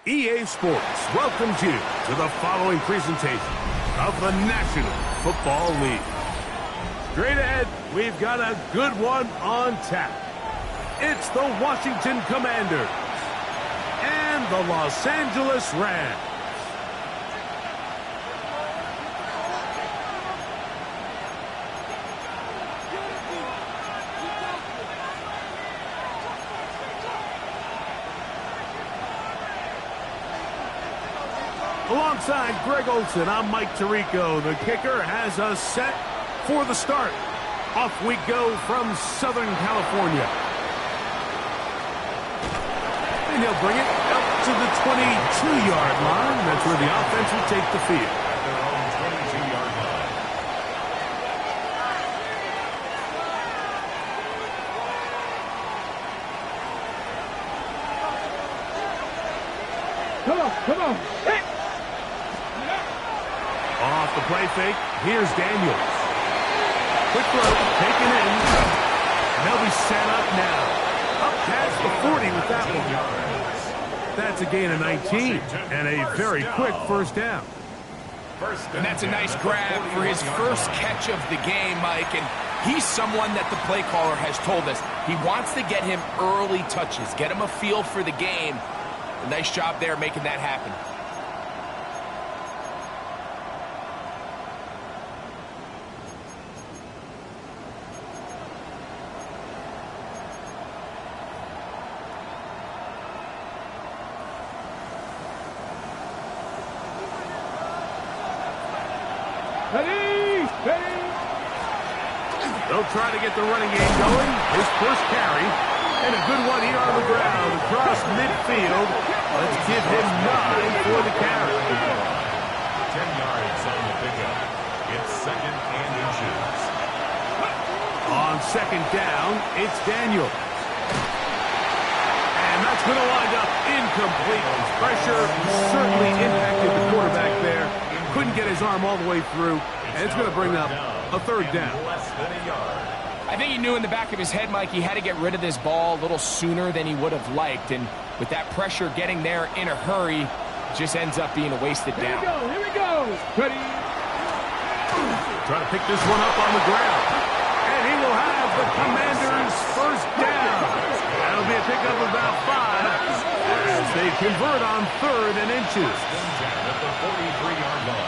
EA Sports welcomes you to the following presentation of the National Football League. Straight ahead, we've got a good one on tap. It's the Washington Commanders and the Los Angeles Rams. Alongside Greg Olson, I'm Mike Tirico. The kicker has us set for the start. Off we go from Southern California. And he'll bring it up to the 22-yard line. That's where the offense will take the field. At their own 22-yard line. Come on. Hey. Off the play fake, here's Daniels. Quick throw, taken in. And they'll be set up now. Up past the 40 with that one. That's a gain of 19 and a very quick first down. And that's a nice grab for his first catch of the game, Mike. And he's someone that the play caller has told us he wants to get him early touches, get him a feel for the game. A nice job there making that happen. They'll try to get the running game going. His first carry. And a good one here on the ground across midfield. Let's give him 9 for the carry. 10 yards on the pickup. It's second and inches. On second down, it's Daniel. And that's going to wind up incomplete. Pressure certainly impacted the quarterback there. Couldn't get his arm all the way through. And it's going to bring up a third down. Less than a yard. I think he knew in the back of his head, Mike, he had to get rid of this ball a little sooner than he would have liked. And with that pressure getting there in a hurry, just ends up being a wasted down. Here we go. Ready. Trying to pick this one up on the ground. And he will have the Commanders' first down. That'll be a pickup of about 5 as they convert on third and inches. At the 43-yard line.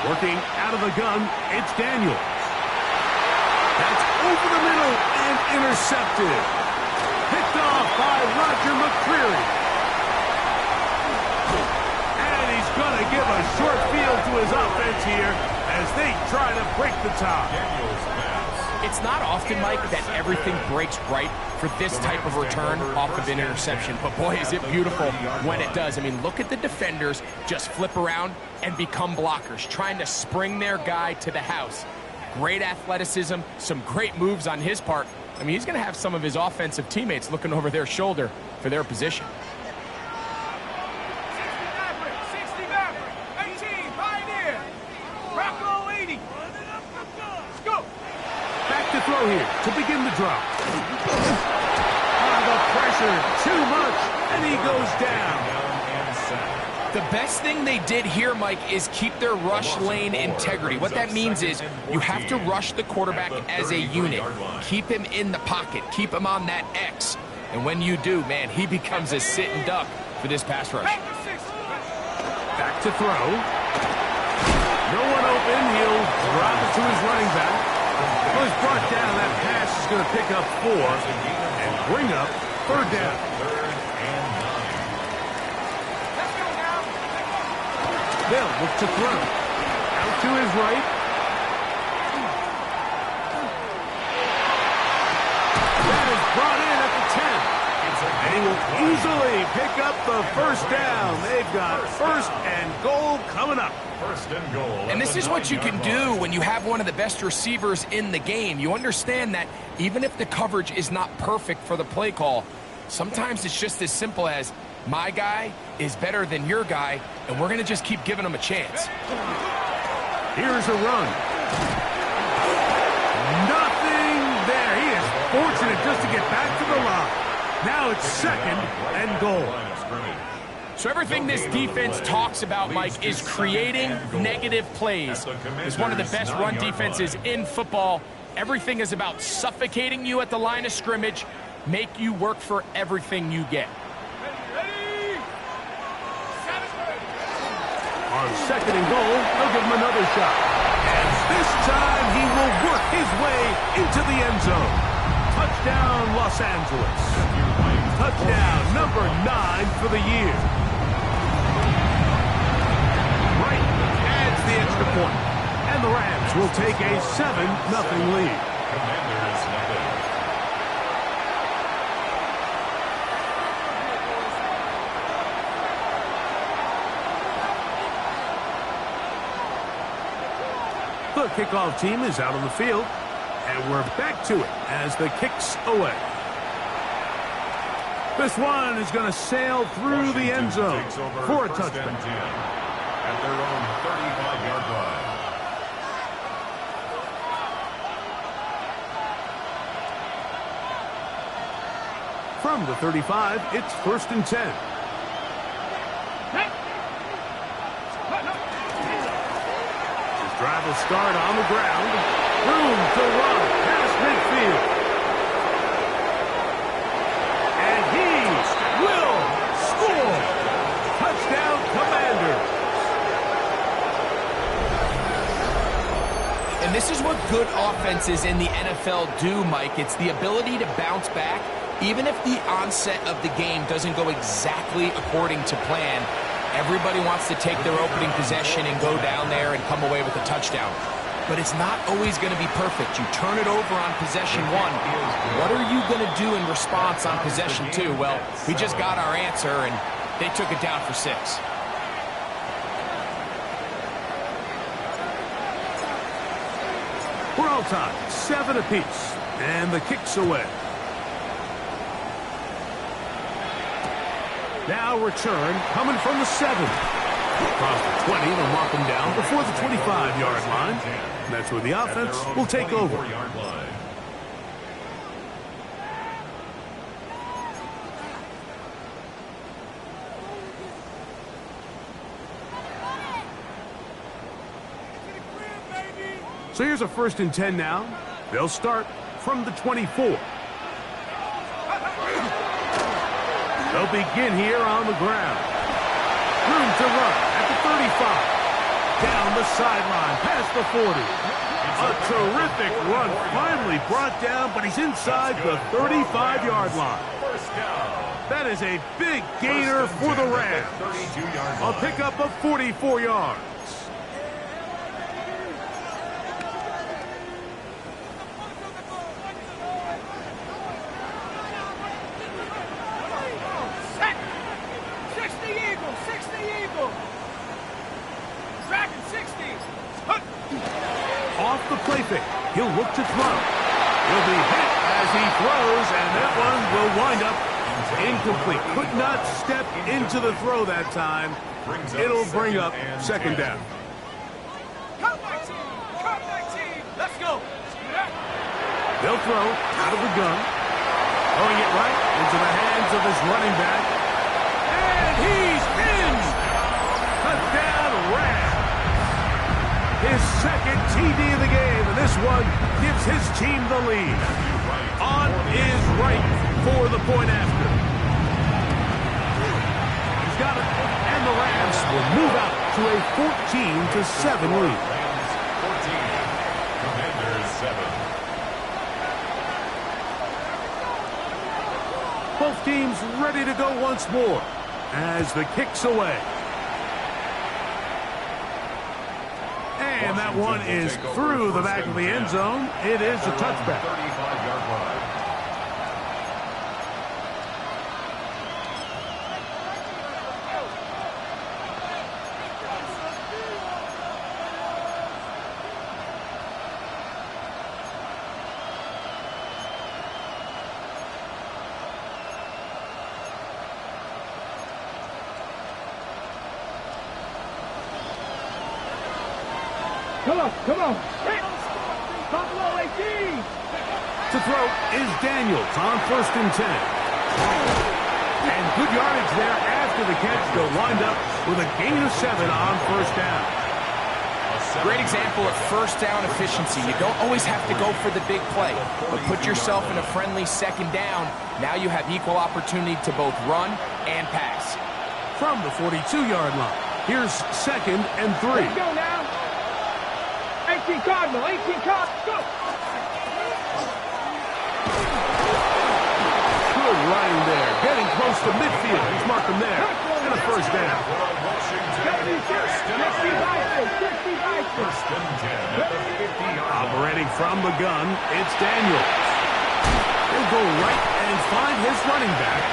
Working out of the gun, it's Daniel. That's over the middle and intercepted. Picked off by Roger McCreary. And he's going to give a short field to his offense here as they try to break the top. It's not often, Mike, that everything breaks right for this type of return off of an interception. But, boy, is it beautiful when it does. I mean, look at the defenders just flip around and become blockers, trying to spring their guy to the house. Great athleticism, some great moves on his part. I mean, he's going to have some of his offensive teammates looking over their shoulder for their position. 60 Maverick. 18 Pioneer. Rocco 80. Let's go. Back to throw here to begin the drop. The pressure, too much, and he goes down. The best thing they did here, Mike, is keep their rush lane integrity. What that means is you have to rush the quarterback as a unit. Keep him in the pocket. Keep him on that X. And when you do, man, he becomes a sitting duck for this pass rush. Back to throw. No one open. He'll drop it to his running back. Well, he's brought down. That pass is going to pick up 4 and bring up third down. They'll look to throw. Out to his right. They will easily pick up the first down. They've got first and goal coming up. First and goal. And this is what you can do when you have one of the best receivers in the game. You understand that even if the coverage is not perfect for the play call, sometimes it's just as simple as my guy is better than your guy, and we're going to just keep giving him a chance. Here's a run. Nothing there. He is fortunate just to get back to the line. Now it's second and goal. So everything this defense talks about, Mike, is creating negative plays. It's one of the best run defenses in football. Everything is about suffocating you at the line of scrimmage, make you work for everything you get. On second and goal, they'll give him another shot. And this time he will work his way into the end zone. Touchdown, Los Angeles. Touchdown number 9 for the year. Wright adds the extra point. And the Rams will take a 7-0 lead. Commanders nothing. The kickoff team is out on the field, and we're back to it as the kick's away. This one is going to sail through the end zone for a touchdown. At their own 35-yard line. From the 35, it's first and 10. Drive will start on the ground. Room to run past midfield. And he will score. Touchdown, Commanders. And this is what good offenses in the NFL do, Mike. It's the ability to bounce back, even if the onset of the game doesn't go exactly according to plan. Everybody wants to take their opening possession and go down there and come away with a touchdown. But it's not always going to be perfect. You turn it over on possession 1. What are you going to do in response on possession 2? Well, we just got our answer, and they took it down for 6. We're all tied, 7 apiece, and the kick's away. Now return coming from the 7. Across the 20, they'll mark them down before the 25-yard line. And that's where the offense will take over. So here's a first and 10 now. They'll start from the 24. They'll begin here on the ground. Room to run at the 35. Down the sideline, past the 40. A terrific run, finally brought down, but he's inside the 35-yard line. That is a big gainer for the Rams. A pickup of 44 yards. Off the play fake, he'll look to throw. He'll be hit as he throws, and that one will wind up incomplete. Could not step into the throw that time. It'll bring up second down. Come back team! Come back team! Let's go! They'll throw out of the gun. Throwing it right into the hands of his running back. And he's in! Touchdown, Rams. His second TD of the game, and this one gives his team the lead. On is right for the point after. He's got it, and the Rams will move out to a 14-7 lead. Rams 14, Commanders 7. Both teams ready to go once more as the kick's away. And that one is through the back of the end zone. It is a touchback. 35-yard line. Come on, come on. Buffalo 18. To throw is Daniels on 1st and 10. And good yardage there after the catch. They'll wind up with a gain of 7 on 1st down. Great example of first down efficiency. You don't always have to go for the big play, but put yourself in a friendly 2nd down. Now you have equal opportunity to both run and pass. From the 42-yard line, here's 2nd and 3. Let's go now. 18 Cardinal, 18 Cardinal, go. Good running there, getting close to midfield. He's marked him there, and a 1st down. Operating from the gun, it's Daniels. He'll go right and find his running back.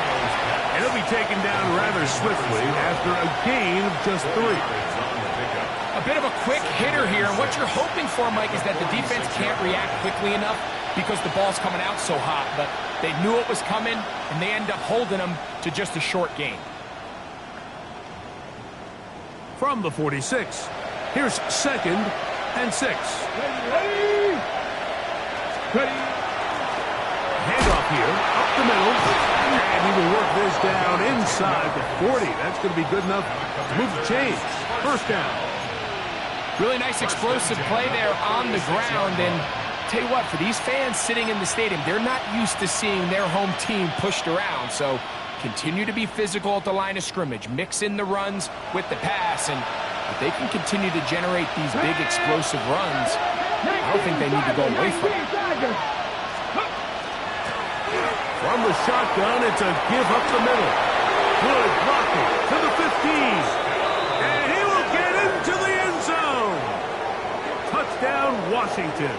And he'll be taken down rather swiftly after a gain of just 3. A bit of a quick hitter here, and what you're hoping for, Mike, is that the defense can't react quickly enough because the ball's coming out so hot, but they knew it was coming, and they end up holding them to just a short gain. From the 46, here's 2nd and 6. Ready. Handoff here, up the middle, and he will work this down inside the 40. That's going to be good enough to move the chains. 1st down. Really nice explosive play there on the ground, and tell you what, for these fans sitting in the stadium, they're not used to seeing their home team pushed around, so continue to be physical at the line of scrimmage, mix in the runs with the pass, and if they can continue to generate these big explosive runs, I don't think they need to go away from it. From the shotgun, it's a give up the middle. Good blocking to the 15. And he will get into the end zone. Touchdown, Washington.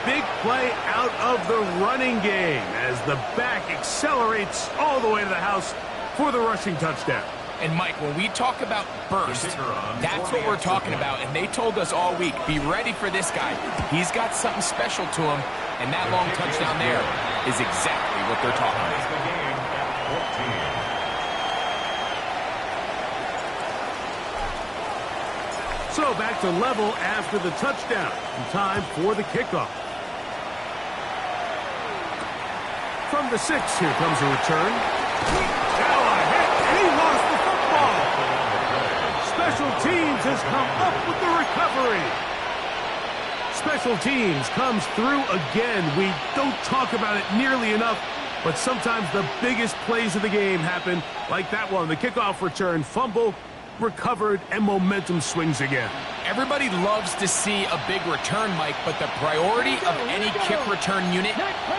Big play out of the running game as the back accelerates all the way to the house for the rushing touchdown. And, Mike, when we talk about burst, that's what we're talking about. And they told us all week, be ready for this guy. He's got something special to him, and that long touchdown there is exactly what they're talking about. So back to level after the touchdown. And time for the kickoff. From the 6, here comes a return. Now a hit, and he lost the football. Special teams has come up with the recovery. Special teams comes through again. We don't talk about it nearly enough, but sometimes the biggest plays of the game happen like that one. The kickoff return, fumble, recovered, and momentum swings again. Everybody loves to see a big return, Mike, but the priority of any kick return unit,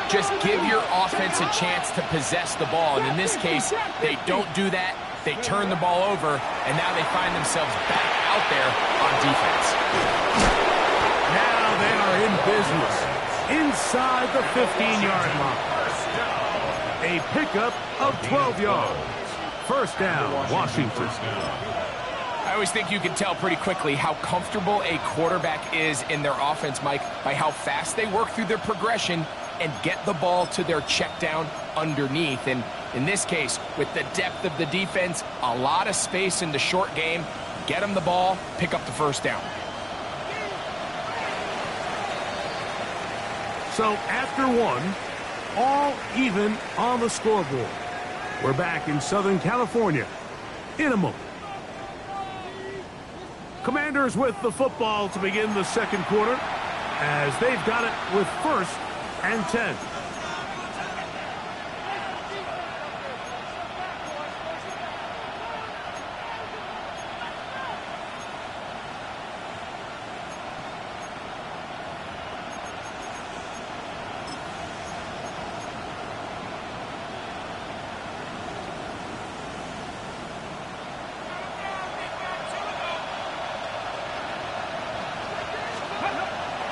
just give your offense a chance to possess the ball. And in this case, they don't do that. They turn the ball over, and now they find themselves back out there on defense. Now they are in business inside the 15-yard line. A pickup of 12 yards. 1st down, Washington. I always think you can tell pretty quickly how comfortable a quarterback is in their offense, Mike, by how fast they work through their progression and get the ball to their check down underneath. And in this case, with the depth of the defense, a lot of space in the short game, get them the ball, pick up the 1st down. So after 1, all even on the scoreboard. We're back in Southern California in a moment. Commanders with the football to begin the 2nd quarter as they've got it with 1st and 10.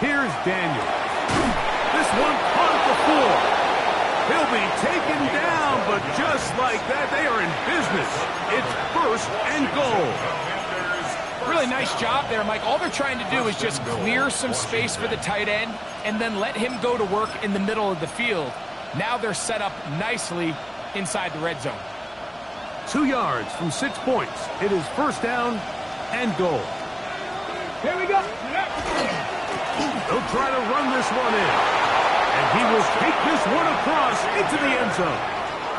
Here's Daniel. This one caught at the 4. He'll be taken down, but just like that, they are in business. It's 1st and goal. Really nice job there, Mike. All they're trying to do is just clear some space for the tight end and then let him go to work in the middle of the field. Now they're set up nicely inside the red zone. 2 yards from 6 points. It is 1st down and goal. Here we go. He'll try to run this one in. And he will take this one across into the end zone.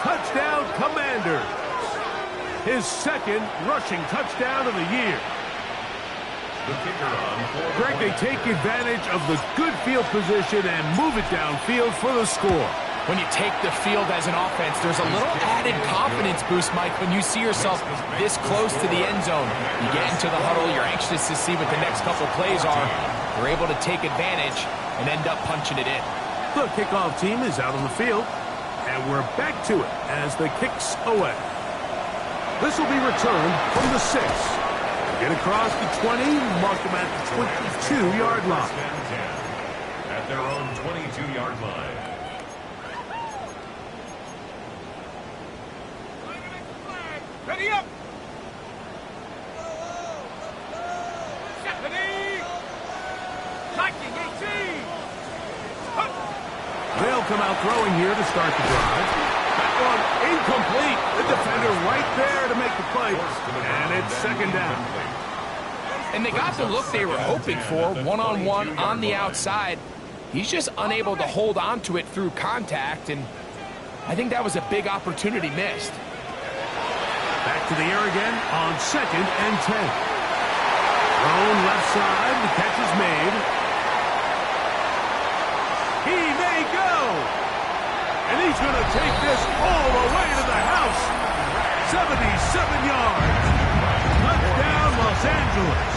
Touchdown, Commanders. His second rushing touchdown of the year. The kicker on for Greg, they take advantage of the good field position and move it downfield for the score. When you take the field as an offense, there's a little added confidence boost, Mike, when you see yourself this close to the end zone. You get into the huddle, you're anxious to see what the next couple plays are. You're able to take advantage and end up punching it in. The kickoff team is out on the field, and we're back to it as the kick's away. This will be returned from the 6. Get across the 20, mark them at the 22-yard line. at their own 22-yard line. Ready up! Stephanie! Liking 18! They'll come out throwing here to start the drive. That one incomplete. The defender right there to make the play. And it's second down. And they got the look they were hoping for, one-on-one on the outside. He's just unable to hold on to it through contact, and I think that was a big opportunity missed. Back to the air again on 2nd and 10. Thrown left side, the catch is made. He may go! And he's going to take this all the way to the house. 77 yards. Touchdown, Los Angeles.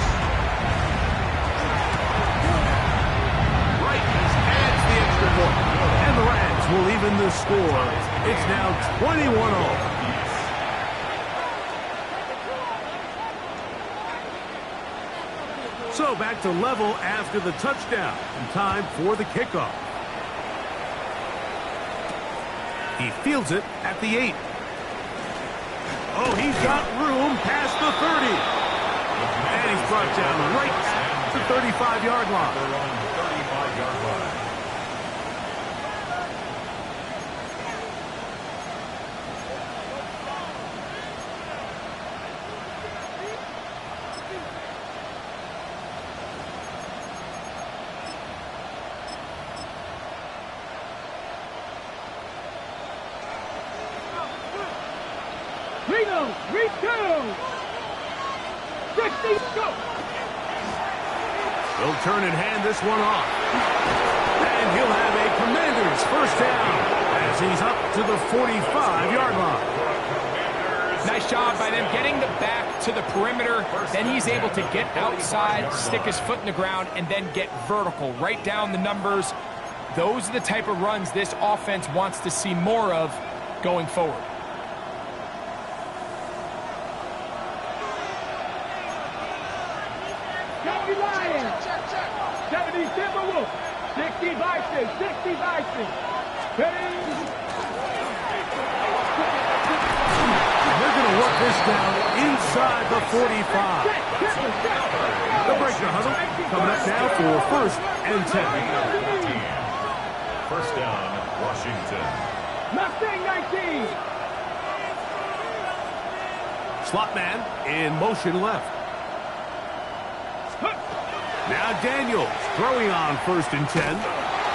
Wright adds the extra point. And the Rams will even the score. It's now 21-all. So back to level after the touchdown. And time for the kickoff. He fields it at the 8. Oh, he's got room past the 30. And he's brought down right at the 35-yard line. They're on the 35-yard line. Reno, 3-2! 60, go! He'll turn and hand this one off. And he'll have a Commanders first down as he's up to the 45-yard line. Nice job by them getting the back to the perimeter. Then he's able to get outside, stick his foot in the ground, and then get vertical. Right down the numbers. Those are the type of runs this offense wants to see more of going forward. Lions! 70 Timberwolves! 60 Bison! 60 Bison! They're going to work this down inside the 45. The breaker huddle coming up now for 1st and 10. First down, Washington. Mustang 19! Slot man in motion left. Now Daniels throwing on 1st and 10.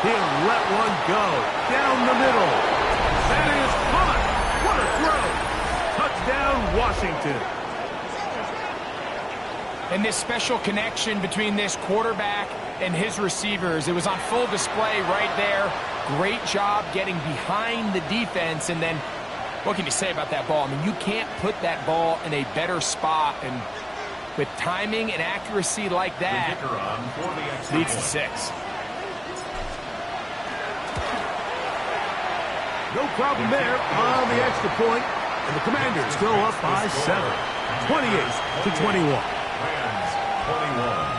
He'll let one go down the middle. That is caught. What a throw. Touchdown, Washington. And this special connection between this quarterback and his receivers, it was on full display right there. Great job getting behind the defense. And then what can you say about that ball? I mean, you can't put that ball in a better spot. And with timing and accuracy like that, leads to 6. No problem there on the extra point. And the Commanders go up by 7. 28-21. Rams, 21.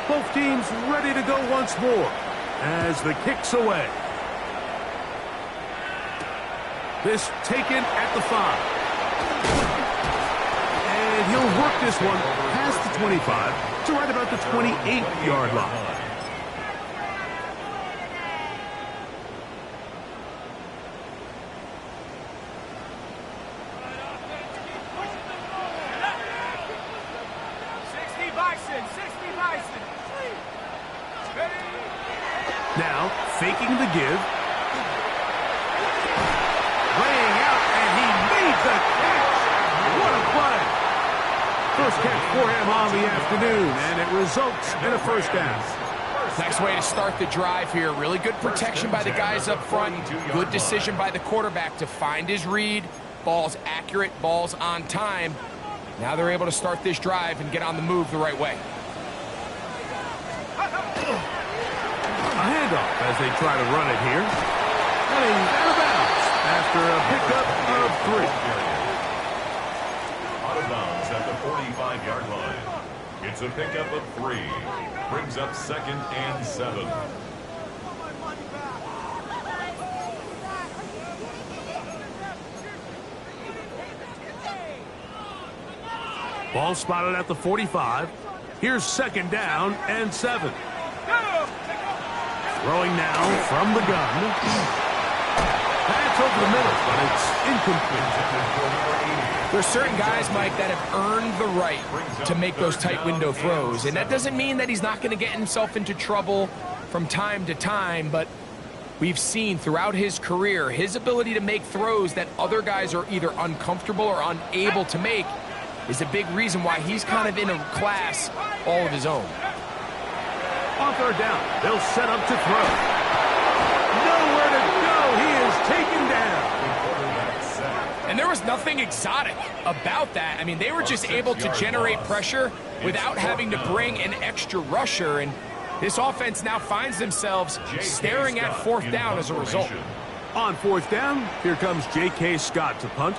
Both teams ready to go once more as the kick's away. This taken at the 5. And he'll work this one past 25 to right about the 28-yard line. Now, faking the give. Laying out, and he made the catch. What a play. First catch for him on the afternoon, and it results in a first down. Nice way to start the drive here. Really good protection by the guys up front. Good decision by the quarterback to find his read. Ball's accurate, ball's on time. Now they're able to start this drive and get on the move the right way. A handoff as they try to run it here. And he's out of bounds after a pickup of 3. Out of bounds at the 45-yard line. It's a pickup of 3. Brings up 2nd and 7. Ball spotted at the 45. Here's 2nd down and 7. Throwing now from the gun. That's over the middle, but it's incomplete. There's certain guys, Mike, that have earned the right to make those tight window throws. And that doesn't mean that he's not going to get himself into trouble from time to time, but we've seen throughout his career his ability to make throws that other guys are either uncomfortable or unable to make is a big reason why he's kind of in a class all of his own. On 3rd down, they'll set up to throw. Nowhere to go. He is taken down. And there was nothing exotic about that. I mean, they were just able to generate pressure without having to bring an extra rusher. And this offense now finds themselves staring at 4th down as a result. On 4th down, here comes J.K. Scott to punt.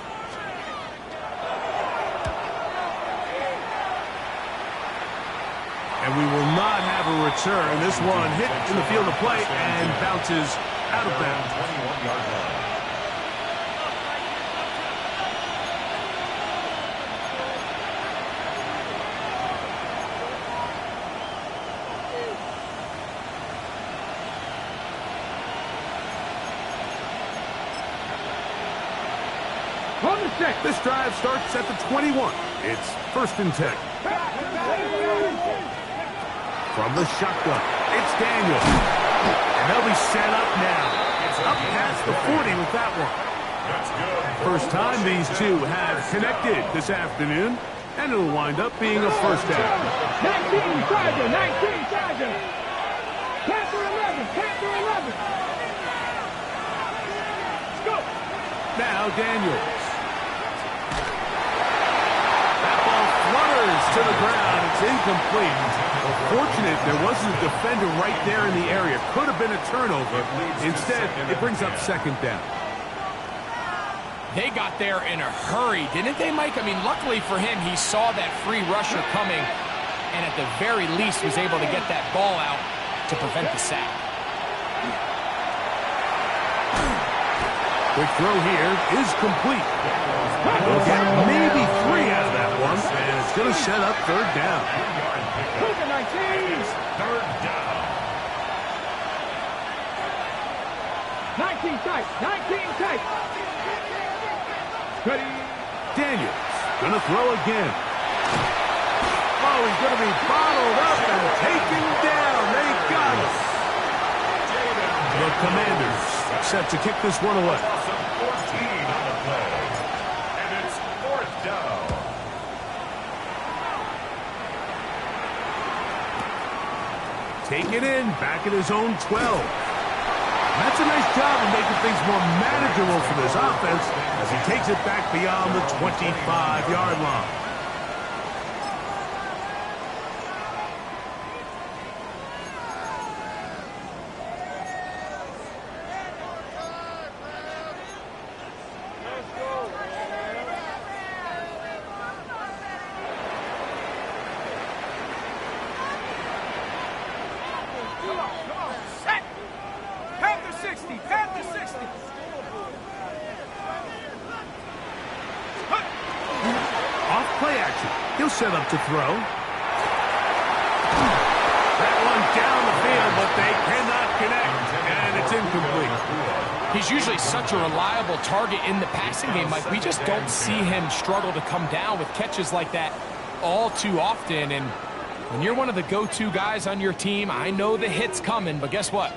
And we will not have a return. This one hit in the field of play and bounces out of bounds. 21-yard line. This drive starts at the 21. It's 1st and 10. From the shotgun, it's Daniel. And they'll be set up now. It's up past the 40 with that one. First time these two have connected this afternoon, and it'll wind up being a first down. 19 Charger, 19 Charger. Panther 11, Panther 11. Let's go. Now Daniels. That ball flutters to the ground. It's incomplete. Fortunate there wasn't a defender right there in the area. Could have been a turnover. Instead, it brings up 2nd down. They got there in a hurry, didn't they, Mike? I mean, luckily for him, he saw that free rusher coming and at the very least was able to get that ball out to prevent the sack. Quick throw here is complete. They'll get maybe 3 out of that one, and it's going to set up 3rd down. 3rd down. 19 tight, 19 tight. Ready. Daniels going to throw again. Oh, he's going to be bottled up and taken down. They got him. The Commanders set to kick this one away. 14 on the play. And it's 4th down. Take it in, back at his own 12. That's a nice job of making things more manageable for this offense as he takes it back beyond the 25-yard line. Set. Panther 60, Panther 60. Off play action. He'll set up to throw. field, but they cannot connect, and it's incomplete. He's usually such a reliable target in the passing game, Mike. We just don't see him struggle to come down with catches like that all too often. And when you're one of the go-to guys on your team, I know the hit's coming, but guess what?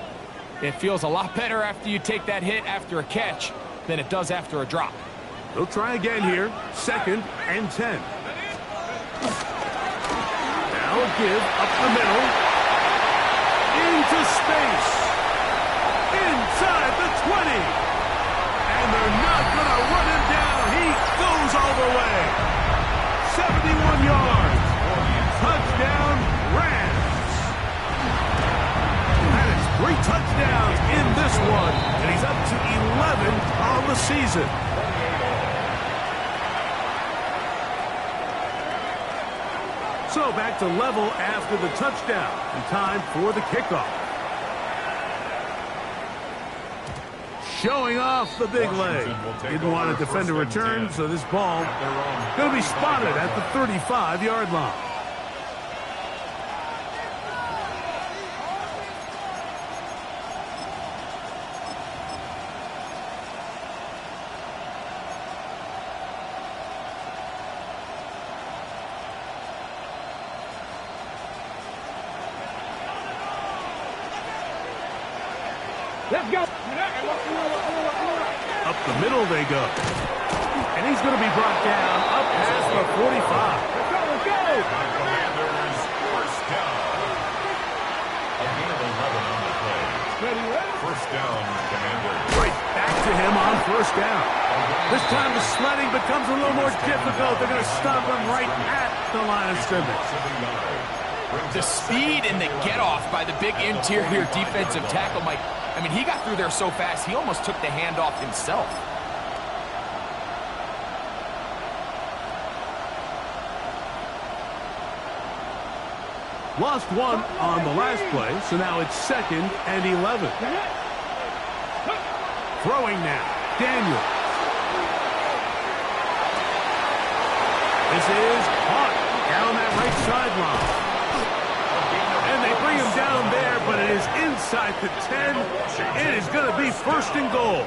It feels a lot better after you take that hit after a catch than it does after a drop. They'll try again here. 2nd and 10. Now a give up the middle. Into space. Inside the 20. And they're not going to run him down. He goes all the way. 71 yards. Touchdown, Rams. And it's 3 touchdowns in this one. And he's up to 11 on the season. So back to level after the touchdown. And time for the kickoff. Showing off the big leg. Didn't want to defend a return, so this ball going to be spotted at the 35-yard line. Let's go. Up the middle they go. And he's going to be brought down up past the 45. Let's go, let's go. Commanders, first down. A gain of 11 on the play. Ready? First down, Commanders. Right back to him on first down. This time the sledding becomes a little more difficult. They're going to stop him right at the line of scrimmage. The speed and the get-off by the big interior defensive tackle, Mike. I mean, he got through there so fast, he almost took the handoff himself. Lost one on the last play, so now it's 2nd and 11. Throwing now, Daniel. This is caught down that right sideline. And they bring him down there, but it is inside the 10. It is going to be 1st and goal.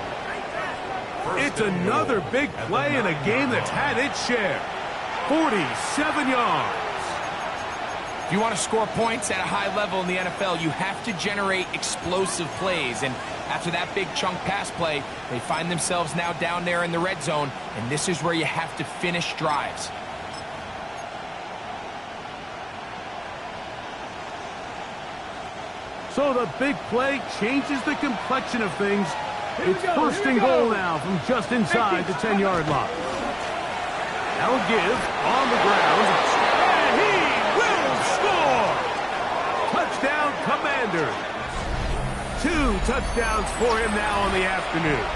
It's another big play in a game that's had its share. 47 yards. If you want to score points at a high level in the NFL, you have to generate explosive plays. And after that big chunk pass play, they find themselves now down there in the red zone. And this is where you have to finish drives. So the big play changes the complexion of things. It's 1st and goal now from just inside the 10-yard line. Now a give on the ground. And he will score! Touchdown, Commanders. 2 touchdowns for him now in the afternoon.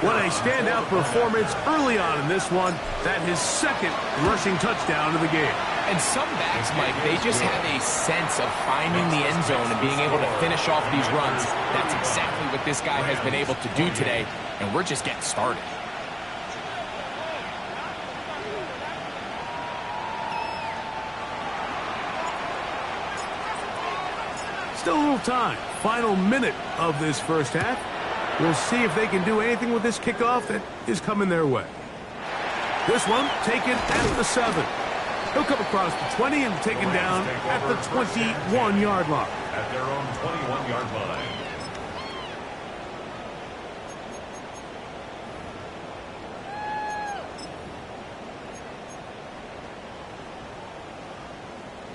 What a standout performance early on in this one. That his 2nd rushing touchdown of the game. And some backs, Mike, they just have a sense of finding the end zone and being able to finish off these runs. That's exactly what this guy has been able to do today, and we're just getting started. Still a little time. Final minute of this first half. We'll see if they can do anything with this kickoff that is coming their way. This one taken at the 7. He'll come across the 20 and taken down at the 21-yard line. At their own 21-yard line.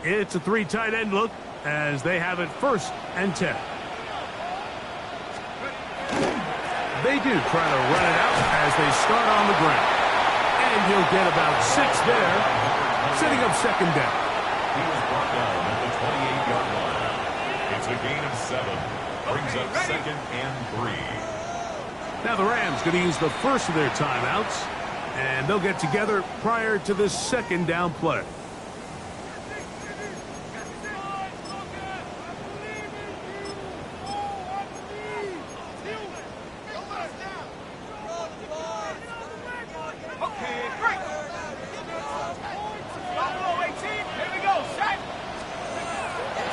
It's a 3 tight end look as they have it 1st and 10. They do try to run it out as they start on the ground. And he'll get about 6 there. Setting up 2nd down. He was brought down at the 28-yard line. It's a gain of 7. Brings up 2nd and 3. Now the Rams going to use the first of their timeouts. And they'll get together prior to this 2nd down play.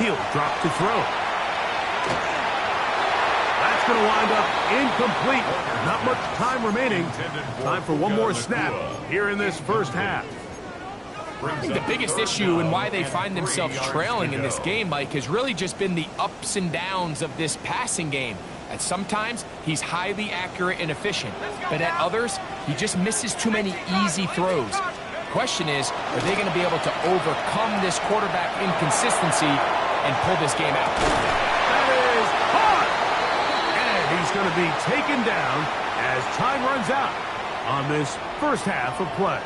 He'll drop to throw. That's going to wind up incomplete. Not much time remaining. Time for one more snap here in this first half. I think the biggest issue and why they find themselves trailing in this game, Mike, has really just been the ups and downs of this passing game. At sometimes, he's highly accurate and efficient, but at others, he just misses too many easy throws. The question is, are they going to be able to overcome this quarterback inconsistency and pull this game out? That is hard! And he's going to be taken down as time runs out on this first half of play.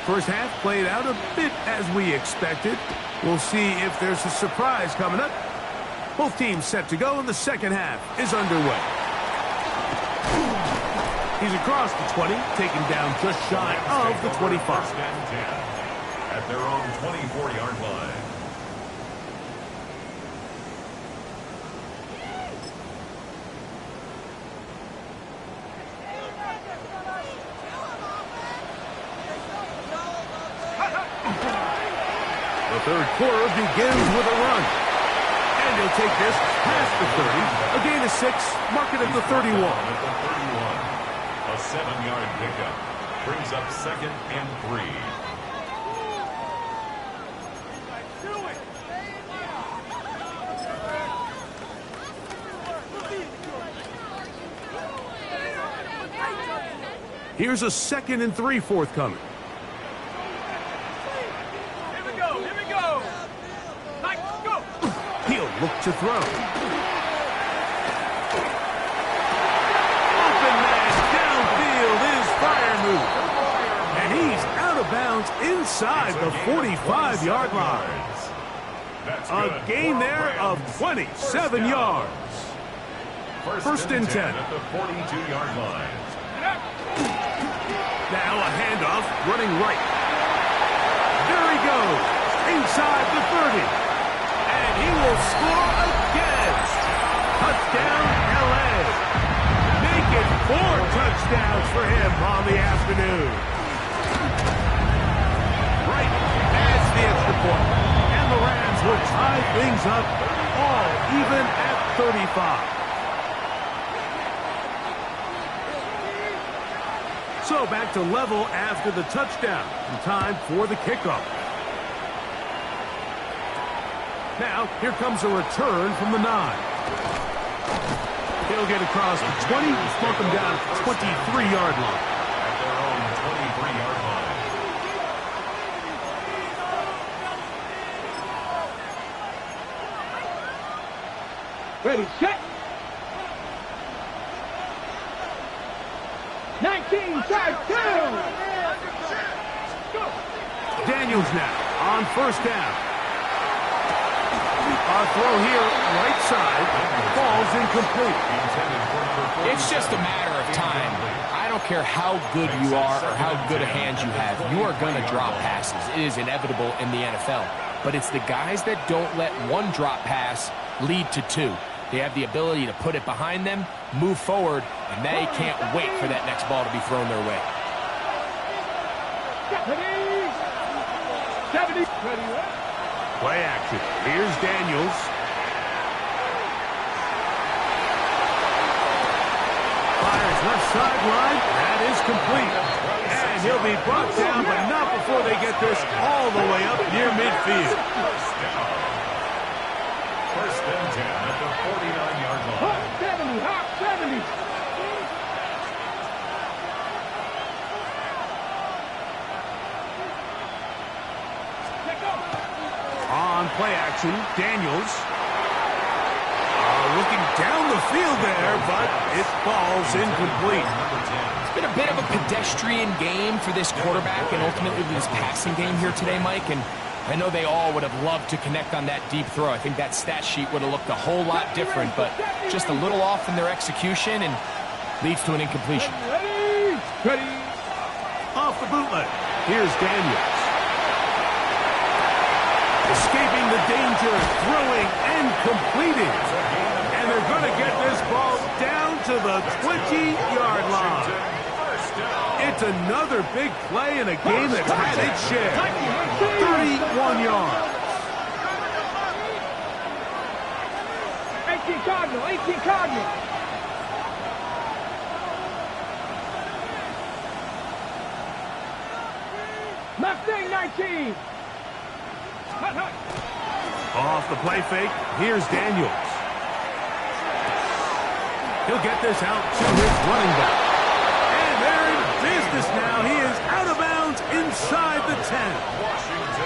First half played out a bit as we expected. We'll see if there's a surprise coming up. Both teams set to go, and the second half is underway. He's across the 20, taken down just shy of the 25. First and 10 at their own 24-yard line. The third quarter begins with a run. And he'll take this past the 30. A gain of 6, mark it at the 31. At the 31. A 7-yard pickup. Brings up second and 3. Here's a 2nd and 3 forthcoming. He'll look to throw. Open man downfield is fire move. And he's out of bounds inside the 45-yard line. A gain there of 27 yards. First and 10. At the 42-yard line. Now a handoff running right. There he goes. Inside the 30. And he will score again. Touchdown, L.A. Make it 4 touchdowns for him on the afternoon. Right adds the extra point. And the Rams will tie things up all even at 35. So back to level after the touchdown. And time for the kickoff. Now, here comes a return from the 9. He'll get across the 20, mark him down at the 23-yard line. At their own 23-yard line. Ready, set. 19, try 2. Daniels now on first down. A throw here, right side, falls incomplete. It's just a matter of time. I don't care how good you are or how good a hand you have. You are going to drop passes. It is inevitable in the NFL. But it's the guys that don't let one drop pass lead to 2. They have the ability to put it behind them, move forward, and they can't wait for that next ball to be thrown their way. 70. Ready, Play action. Here's Daniels. Fires left sideline. That is complete. And he'll be brought down, but not before they get this all the way up near midfield. First and 10 at the 49-yard line. 70, hop 70. On play action, Daniels. Looking down the field there, but it falls incomplete. It's been a bit of a pedestrian game for this quarterback and ultimately this passing game here today, Mike. And I know they all would have loved to connect on that deep throw. I think that stat sheet would have looked a whole lot different, but just a little off in their execution. And Leads to an incompletion. Ready. Off the bootleg. Here's Daniels. Escaping the danger, throwing and completing. And they're going to get this ball down to the 20-yard line. It's another big play in a game that's had its share. 31 yards. 18 Cardinal, 18 Cardinal. Mustang 19. Hut, hut. Off the play fake, here's Daniels. He'll get this out to his running back. And they're in business now. He is out of bounds inside the 10.